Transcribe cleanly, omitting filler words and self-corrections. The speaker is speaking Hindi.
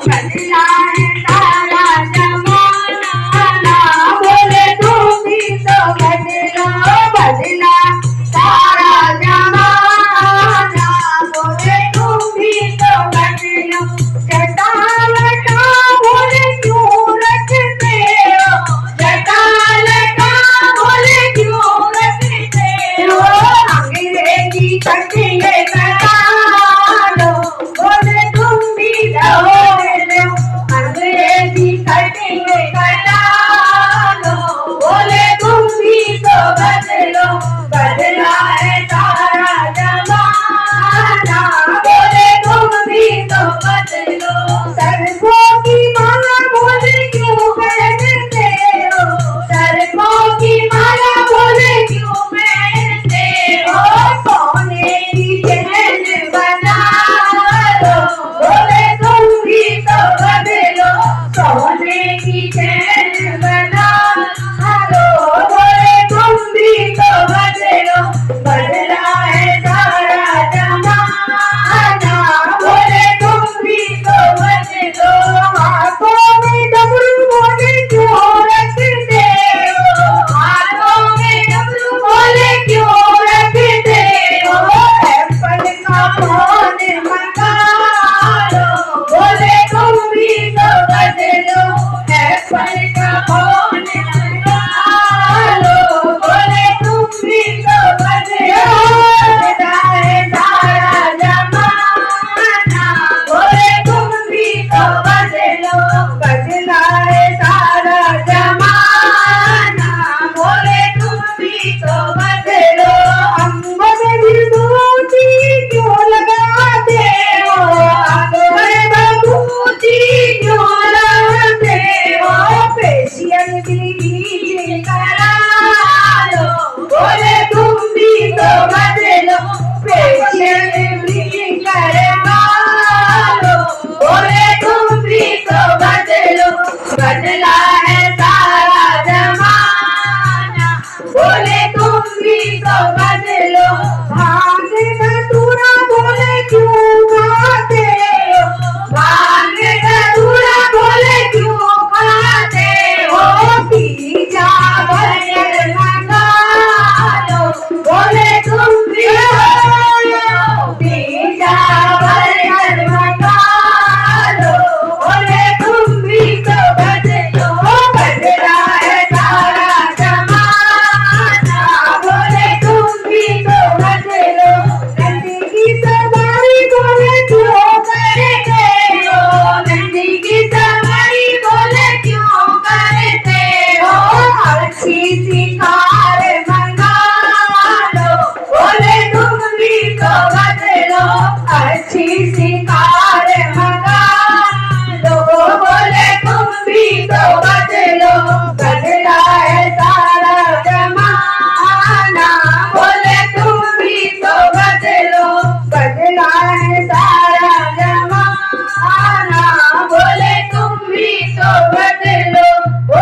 बदला है सारा जमाना, बोले तुम भी तो बदलो, बदला सारा जमाना, बोले तुम भी तो बदलो। जटा लटा बोले क्यों रखते हो, जटा लटा बोले क्यों रखते हो, अंग्रेजी कटिंग करा लो, बोले तुम भी तो बदलो, अंग्रेजी कटिंग करा लो, बोले तुम भी तो बदलो। बदला है सारा जमाना, बोले तुम भी तो बदलो। सरसों की माला बोले क्यों पहनते हो, सरसों की माला बोले क्यों पहनते हो, सोने की चैन बना लो, बोले तुम भी तो बदलो, सोने की चैन बना लो, बोले तुम भी तो बदलो। बदला है सारा जमाना, बोले तुम भी तो बदलो। हाथों में डमरू बोले क्यों रखते हो, हाथों में डमरू बोले क्यों रखते हो, एप्पल का फोन मंगा लो, बोले तुम भी तो बदलो, एप्पल